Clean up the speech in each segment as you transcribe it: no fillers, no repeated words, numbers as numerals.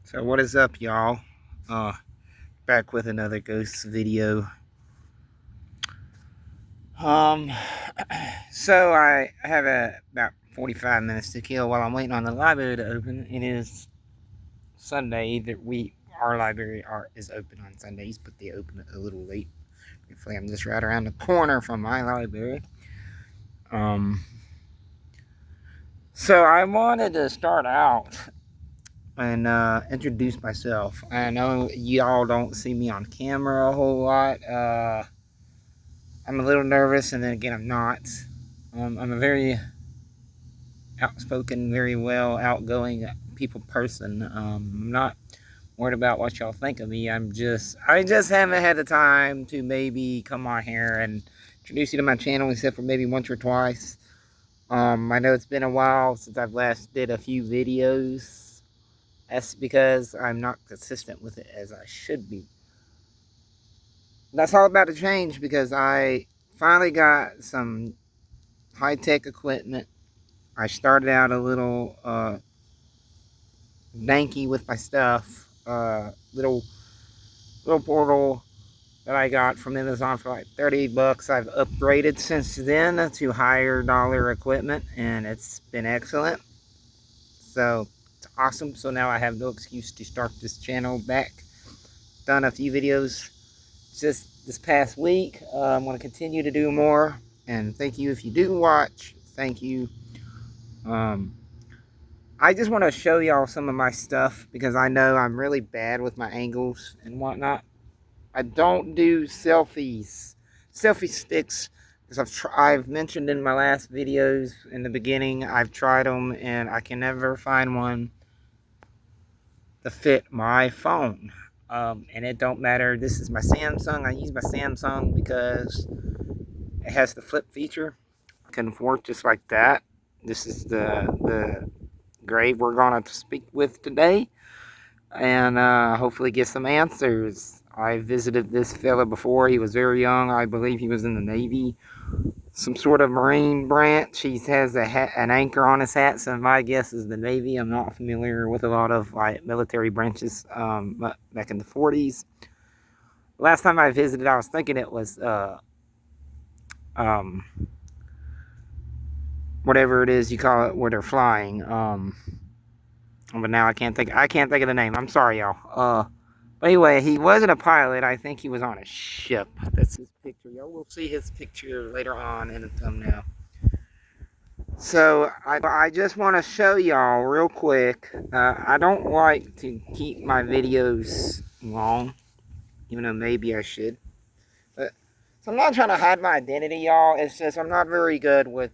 So what is up, y'all? Back with another ghost video. Um, so I have about 45 minutes to kill while I'm waiting on the library to open. It is Sunday that our library is open on Sundays, but they open it a little late. Hopefully, I'm just right around the corner from my library. So I wanted to start out and introduce myself. I know y'all don't see me on camera a whole lot. I'm a little nervous, and then again, I'm not. I'm a very outspoken, very well outgoing people person. I'm not worried about what y'all think of me. I just haven't had the time to maybe come on here and introduce you to my channel, except for maybe once or twice. I know it's been a while since I've last did a few videos. That's because I'm not consistent with it as I should be. That's all about to change because I finally got some high-tech equipment. I started out a little danky with my stuff. Little portal that I got from Amazon for like 30 bucks. I've upgraded since then to higher dollar equipment, and it's been excellent. So it's awesome. So now I have no excuse to start this channel back. Done a few videos just this past week. I'm going to continue to do more, and thank you if you do watch. Thank you. I just want to show y'all some of my stuff because I know I'm really bad with my angles and whatnot. I don't do selfie sticks, because I've mentioned in my last videos in the beginning, I've tried them and I can never find one to fit my phone. And it don't matter. This is my Samsung. I use my Samsung because it has the flip feature. It can work just like that. This is the grave we're gonna speak with today, and hopefully get some answers. I visited this fella before. He was very young. I believe he was in the Navy, some sort of Marine branch. He has an anchor on his hat, so my guess is the Navy. I'm not familiar with a lot of military branches back in the 40s. Last time I visited, I was thinking it was whatever it is you call it where they're flying. But now I can't think of the name. I'm sorry, y'all. But anyway, he wasn't a pilot. I think he was on a ship. That's his picture. Y'all will see his picture later on in the thumbnail. So I just want to show y'all real quick. I don't like to keep my videos long, even though maybe I should. But so I'm not trying to hide my identity, y'all. It's just I'm not very good with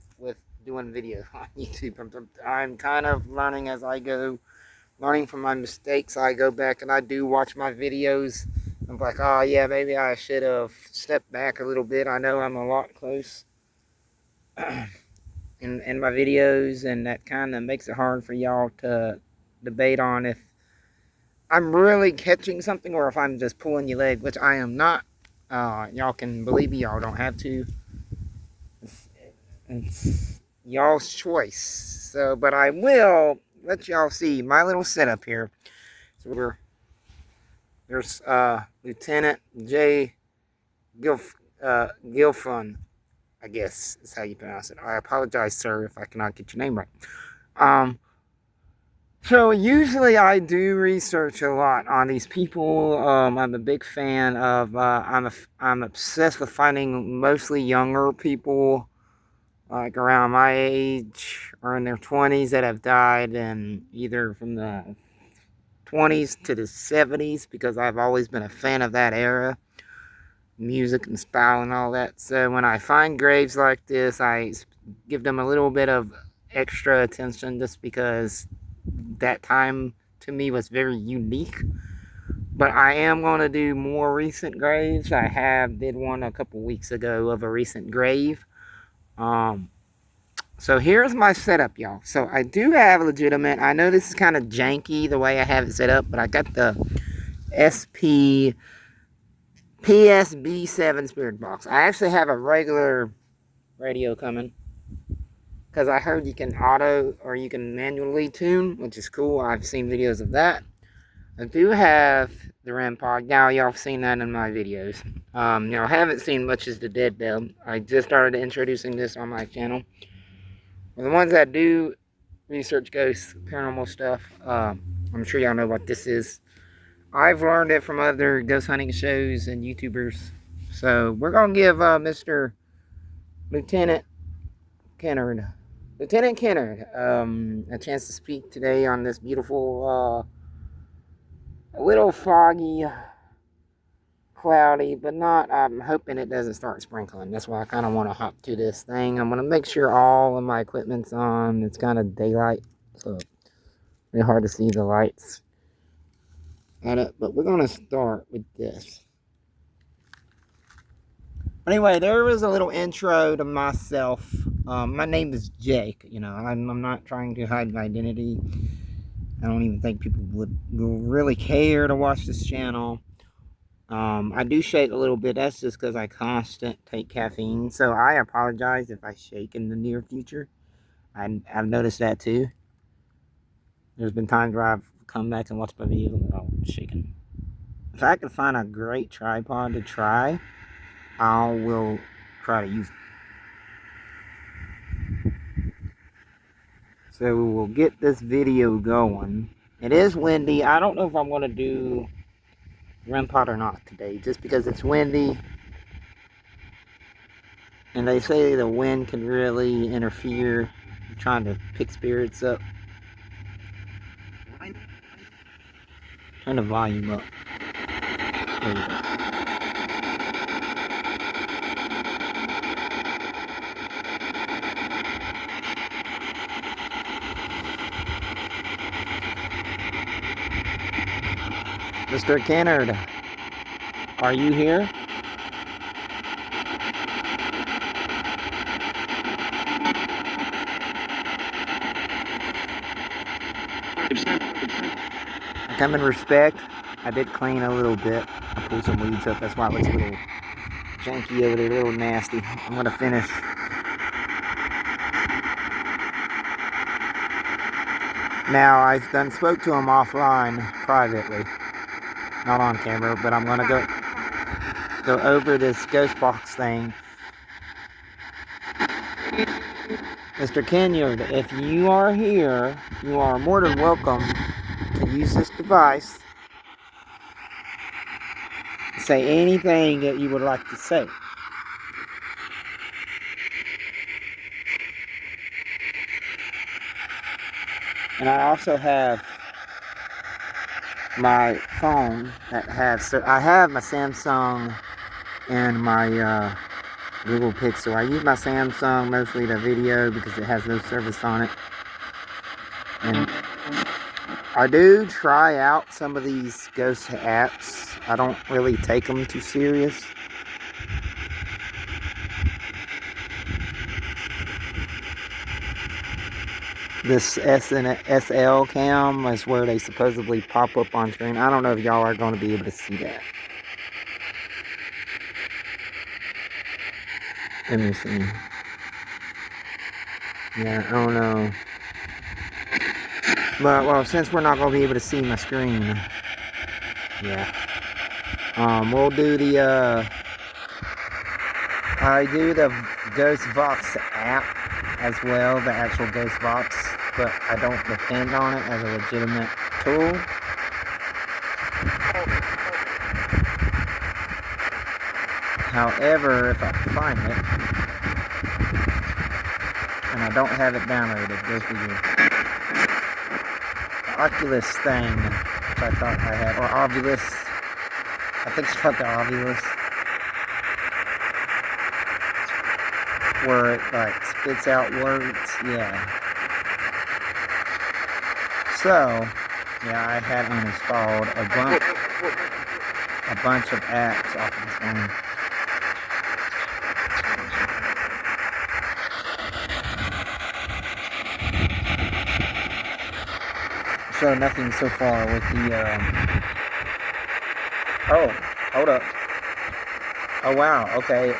doing videos on YouTube. I'm kind of learning as I go. Learning from my mistakes. I go back and I do watch my videos. I'm like, oh yeah, maybe I should have stepped back a little bit. I know I'm a lot close in my videos, and that kind of makes it hard for y'all to debate on if I'm really catching something or if I'm just pulling your leg, which I am not. Y'all can believe me, y'all don't have to. It's y'all's choice. So, but I will let y'all see my little setup here. So there's Lieutenant J. Gilfun, I guess is how you pronounce it. I apologize, sir, if I cannot get your name right. So usually I do research a lot on these people. I'm a big fan of. I'm obsessed with finding mostly younger people, like around my age or in their 20s, that have died, and either from the 20s to the 70s, because I've always been a fan of that era, music and style and all that. So when I find graves like this, I give them a little bit of extra attention, just because that time to me was very unique. But I am going to do more recent graves. I did one a couple weeks ago of a recent grave. So here's my setup, y'all. So I do have legitimate, I know this is kind of janky the way I have it set up, but I got the PSB7 Spirit Box. I actually have a regular radio coming, because I heard you can auto or you can manually tune, which is cool. I've seen videos of that. I do have the REM pod. Now, y'all have seen that in my videos. Y'all haven't seen much as the dead bed. I just started introducing this on my channel. For the ones that do research ghosts, paranormal stuff, I'm sure y'all know what this is. I've learned it from other ghost hunting shows and YouTubers. So we're gonna give Mr. Lieutenant Kennard, a chance to speak today on this beautiful, a little foggy, cloudy, but not. I'm hoping it doesn't start sprinkling. That's why I kind of want to hop to this thing. I'm gonna make sure all of my equipment's on. It's kind of daylight, so it's really hard to see the lights at it. But we're gonna start with this. Anyway, there was a little intro to myself. My name is Jake. You know, I'm not trying to hide my identity. I don't even think people will really care to watch this channel. I do shake a little bit. That's just because I take caffeine. So I apologize if I shake in the near future. I've noticed that too. There's been times where I've come back and watched my videos and I'm shaking. If I can find a great tripod to try, I will try to use it. So we'll get this video going. It is windy. I don't know if I'm going to do REM pod or not today, just because it's windy. And they say the wind can really interfere with trying to pick spirits up. Turn the volume up. There you go. Mr. Kennard, are you here? I come in respect. I did clean a little bit. I pulled some weeds up. That's why it looks a little janky over there, a little nasty. I'm going to finish. Now, I've done spoke to him offline, privately. Not on camera, but I'm going to go over this ghost box thing. Mr. Kennard, if you are here, you are more than welcome to use this device. Say anything that you would like to say. And I also have my phone that has, I have my Samsung and my Google Pixel. I use my Samsung mostly to video because it has no service on it. And I do try out some of these ghost apps. I don't really take them too serious. This SL cam is where they supposedly pop up on screen. I don't know if y'all are going to be able to see that. Let me see. Yeah, I don't know. But, well, since we're not going to be able to see my screen, yeah. We'll do the, I do the GhostVox app as well, the actual GhostVox, but I don't depend on it as a legitimate tool. However, if I can find it, and I don't have it downloaded, go figure. The Oculus thing, which I thought I had, or Ovilus, I think it's called the Ovilus, where it like spits out words, yeah. So, yeah, I had uninstalled a bunch of apps off of this phone. So nothing so far with the, oh, hold up. Oh, wow, okay,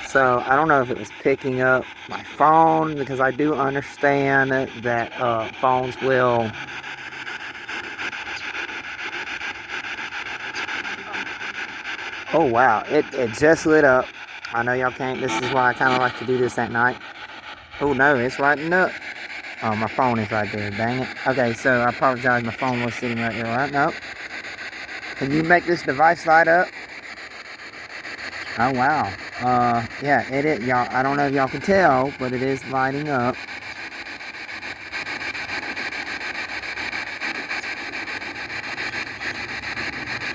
So I don't know if it was picking up my phone, because I do understand that phones will. Oh wow, it just lit up. I know y'all can't. This is why I kind of like to do this at night. Oh no, it's lighting up. Oh, my phone is right there. Dang it. Okay, so I apologize. My phone was sitting right there. Right? Nope. Can you make this device light up? Oh wow. Yeah, it is, y'all. I don't know if y'all can tell, but it is lighting up.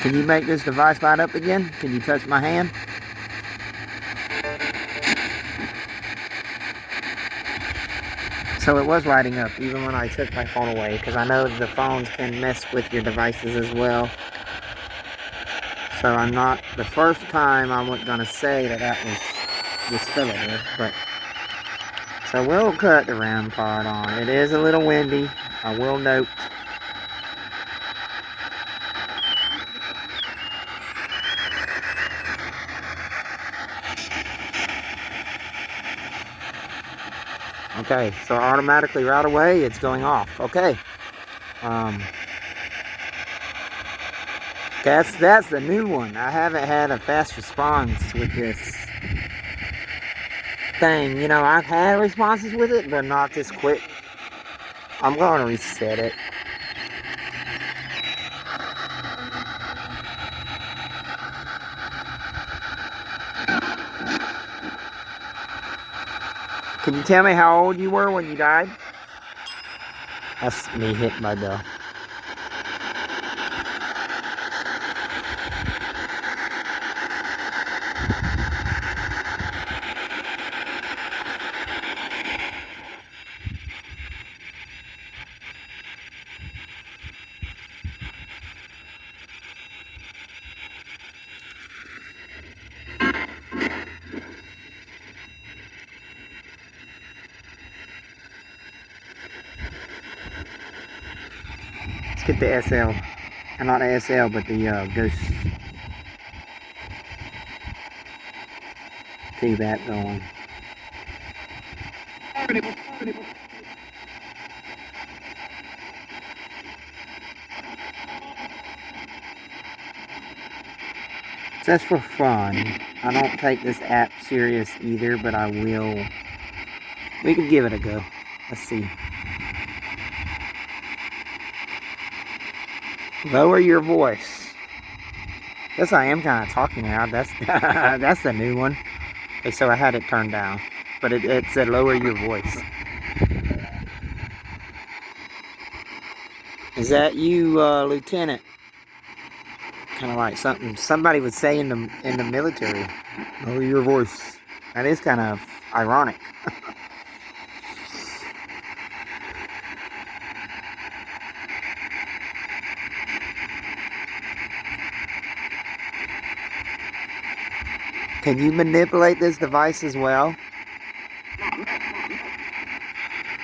Can you make this device light up again? Can you touch my hand? So it was lighting up even when I took my phone away, because I know the phones can mess with your devices as well. So I'm not, the first time I wasn't going to say that was this fella there, but. So we'll cut the RAM part on. It is a little windy, I will note. Okay, so automatically right away it's going off. Okay. That's the new one. I haven't had a fast response with this thing. You know, I've had responses with it, but not this quick. I'm going to reset it. Can you tell me how old you were when you died? That's me hitting my bell. Let's get the SL. Not the SL, but the Ghost. See that going. Just for fun. I don't take this app serious either, but I will. We could give it a go. Let's see. Lower your voice. Guess I am kind of talking now. That's that's the new one. Okay, so I had it turned down, but it said lower your voice. Is that you, Lieutenant? Kind of like somebody would say in the military. Lower your voice. That is kind of ironic. Can you manipulate this device as well?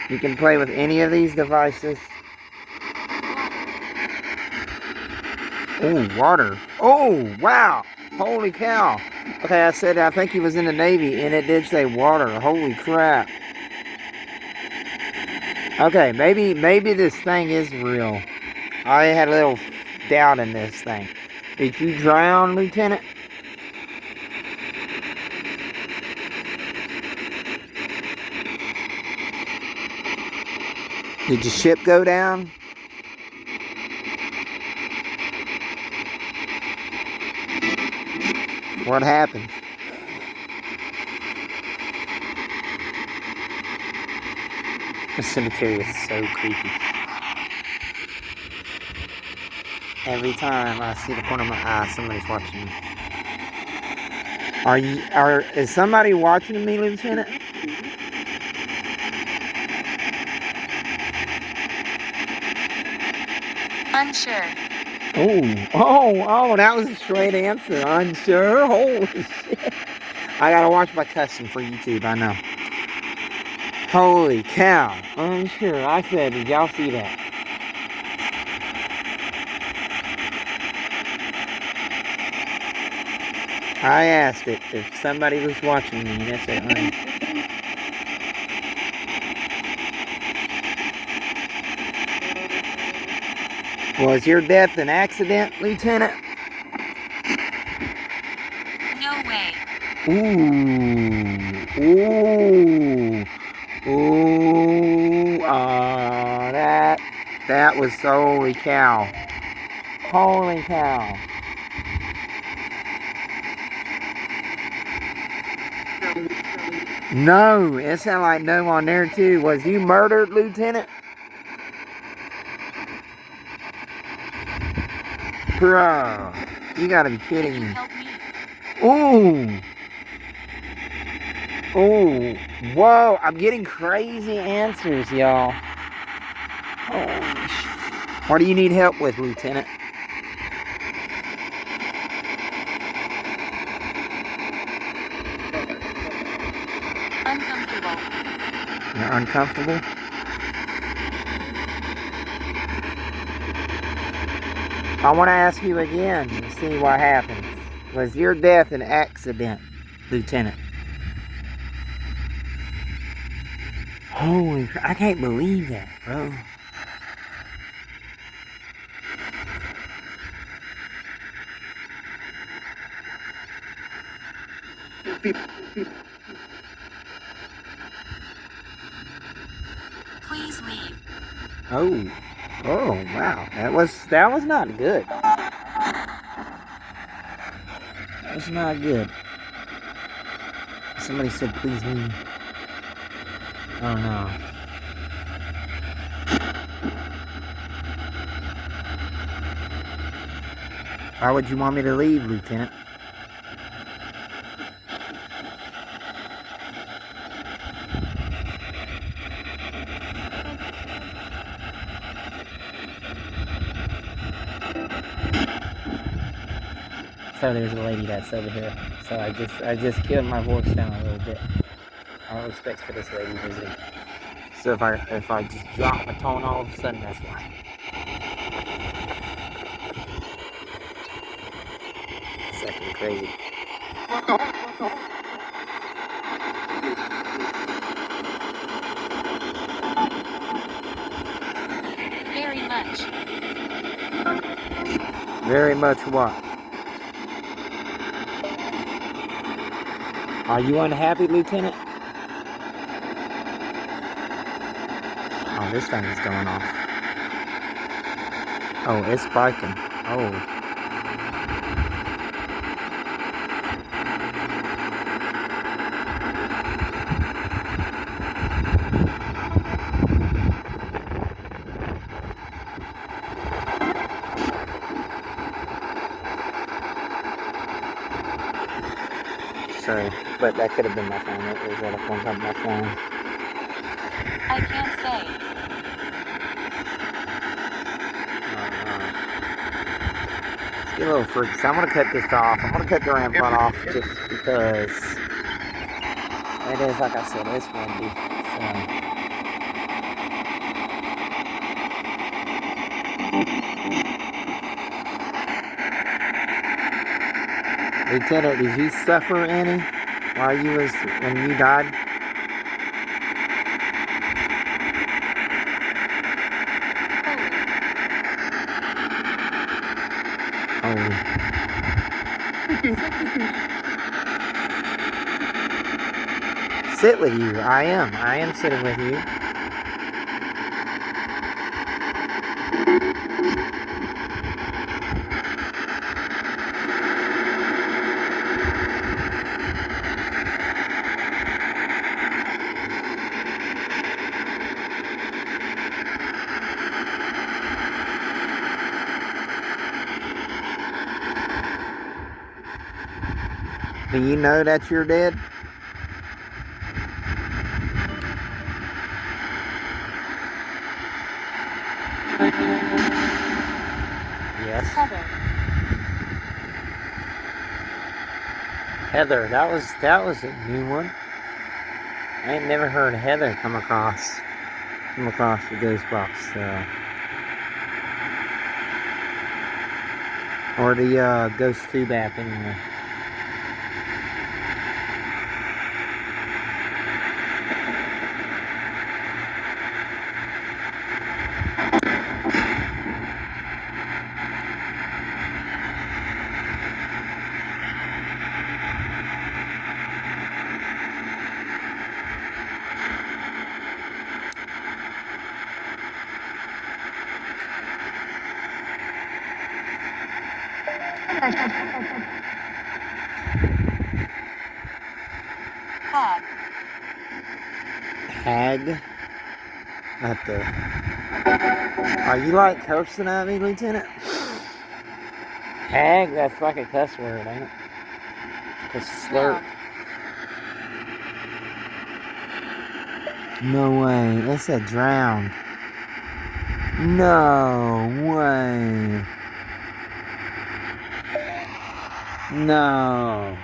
You can play with any of these devices. Oh, water. Oh, wow. Holy cow. Okay, I said I think he was in the Navy, and it did say water. Holy crap. Okay, maybe this thing is real. I had a little doubt in this thing. Did you drown, Lieutenant? Did your ship go down? What happened? The cemetery is so creepy. Every time I see the corner of my eye, somebody's watching me. Is somebody watching me, Lieutenant? Unsure. Oh, that was a straight answer. Unsure? Holy shit. I gotta watch my cussing for YouTube, I know. Holy cow. Unsure. I said, did y'all see that? I asked it if somebody was watching me, and it said, Was your death an accident, Lieutenant? No way. Ooh. Ooh. Ooh. That was, holy cow. Holy cow. No, it sounded like no on there too. Was you murdered, Lieutenant? Bro, you gotta be kidding me. Help me. Ooh. Ooh. Whoa, I'm getting crazy answers, y'all. Holy shit. What do you need help with, Lieutenant? Uncomfortable. You're uncomfortable? I want to ask you again to see what happens. Was your death an accident, Lieutenant? Holy crap, I can't believe that, bro. Please leave. Oh. Oh, wow. That was not good. That's not good. Somebody said please leave. Oh no. Why would you want me to leave, Lieutenant? So there's a lady that's over here. So I just killed my voice down a little bit. All respects for this lady visiting. So if I just drop my tone all of a sudden, that's why. Second crazy. Very much. Very much what? Are you unhappy, Lieutenant? Oh, this thing is going off. Oh, it's spiking. Oh. Sorry, but that could have been my phone. It was right up on top of my phone. I can't say. Let's get a little freaky. So I'm gonna cut this off. I'm gonna cut the ramp run off just because it is, like I said, it's windy. So. Lieutenant, did you suffer any when you died? Holy. Sit with you. I am sitting with you. Do you know that you're dead? Yes. Heather, that was a new one. I ain't never heard Heather come across the ghost box, or the ghost tube app anyway. Hag. Hag. Not the. Are you like cursing at me, Lieutenant? Hag, that's like a cuss word, ain't it? A slur. Drowned. No way. It said drowned. No way. No.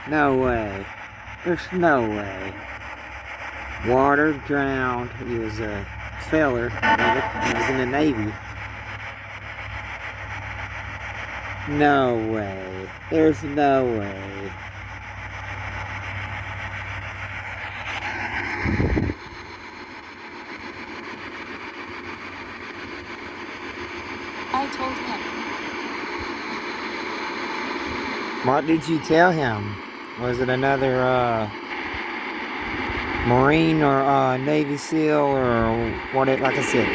No way. There's no way. Water drowned. He was a feller. He was in the Navy. No way. There's no way. I told him. What did you tell him? Was it another Marine or Navy SEAL or what? Like I said,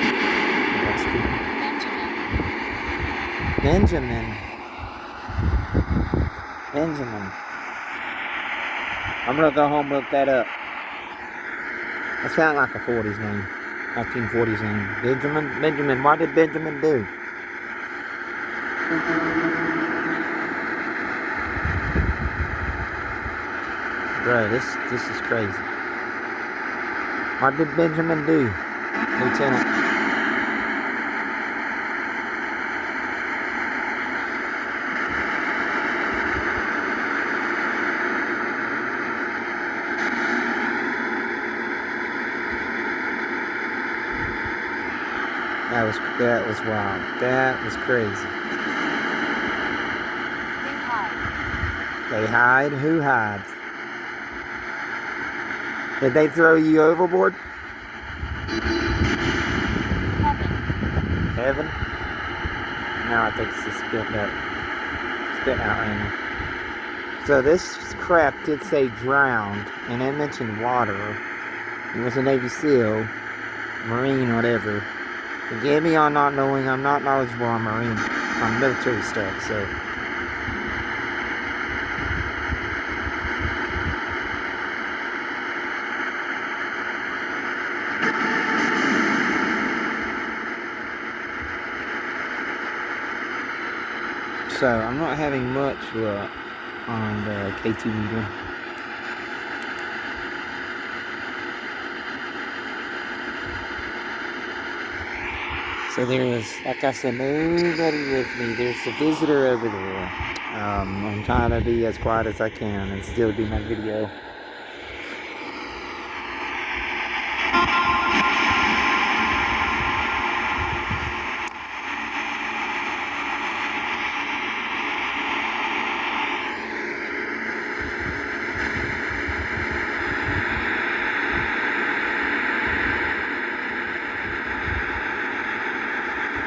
Benjamin. Benjamin. I'm gonna go home and look that up. That sounds like a 40s name, 1940s name. Benjamin. What did Benjamin do? Bro, this is crazy. What did Benjamin do, Lieutenant? That was wild. That was crazy. They hide? Who hides? Did they throw you overboard? Heaven? No, I think it's just spitting out raining. So this crap did say drowned, and it mentioned water. It was a Navy SEAL, Marine, whatever. Forgive me on not knowing. I'm not knowledgeable on Marine, on military stuff, so. So, I'm not having much luck on the K2 meter. So there is, like I said, nobody with me. There's a visitor over there. I'm trying to be as quiet as I can and still do my video.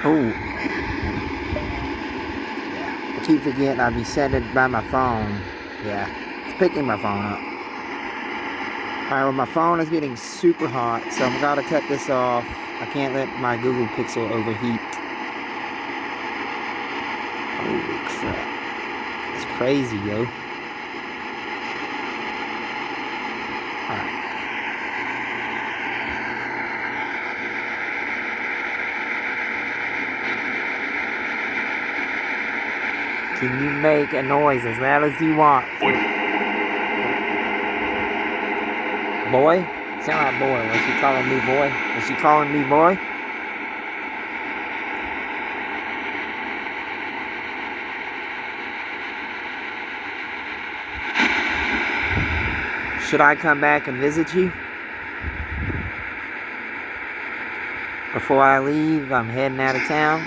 Oh, yeah. I keep forgetting I'd be sending it by my phone. Yeah, it's picking my phone up. Alright, well, my phone is getting super hot, so I'm gotta cut this off. I can't let my Google Pixel overheat. Holy crap. It's crazy, yo. Alright. Can you make a noise as loud as you want? Boy? Sound like boy. Was she calling me boy? Was she calling me boy? Should I come back and visit you? Before I leave, I'm heading out of town.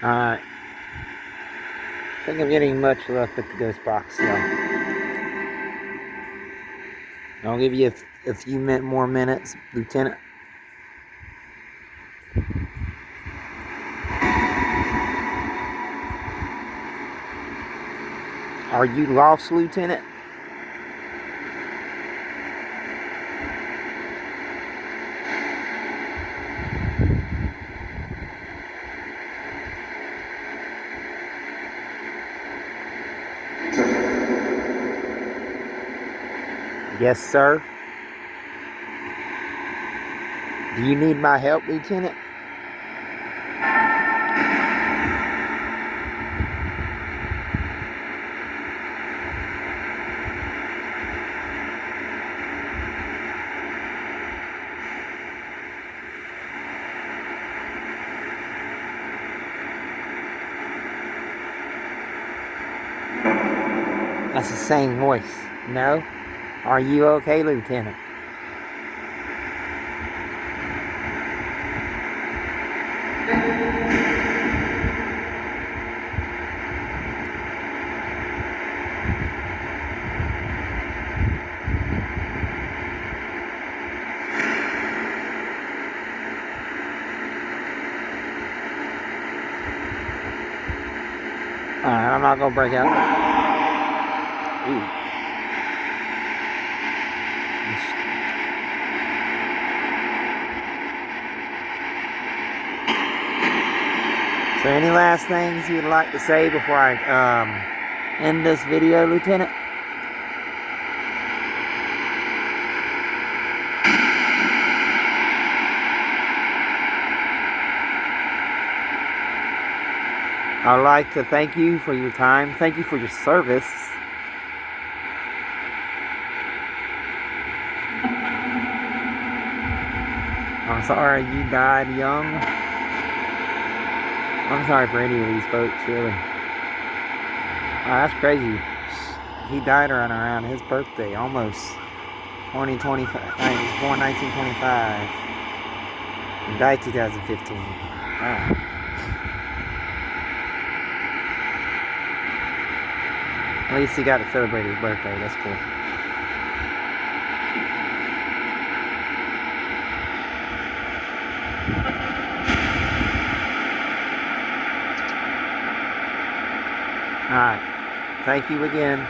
Alright. I think I'm getting much luck with the ghost box, so. I'll give you a few more minutes, Lieutenant. Are you lost, Lieutenant? Yes, sir. Do you need my help, Lieutenant? That's the same voice. No? Are you okay, Lieutenant? Alright, I'm not gonna break out. Ooh. So any last things you'd like to say before I end this video, Lieutenant? I'd like to thank you for your time. Thank you for your service. I'm sorry you died young. I'm sorry for any of these folks, really. Oh, that's crazy. He died around his birthday, almost 2025. He was born 1925 and died 2015. Wow. At least he got to celebrate his birthday. That's cool. Alright. Thank you again.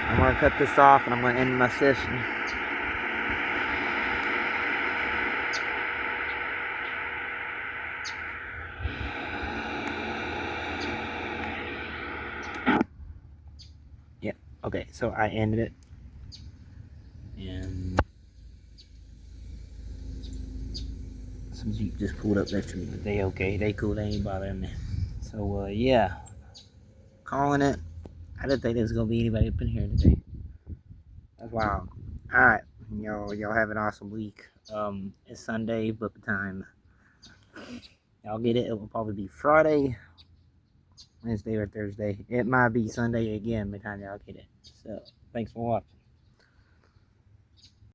I'm going to cut this off and I'm going to end my session. Yeah. Okay, so I ended it. And some Jeep just pulled up next to me, but they okay. They cool. They ain't bothering me. So, yeah. Calling it. I didn't think there was going to be anybody up in here today. That's wild. Alright. Y'all have an awesome week. It's Sunday, book time. Y'all get it. It will probably be Friday, Wednesday, or Thursday. It might be Sunday again by the time y'all get it. So, thanks for watching.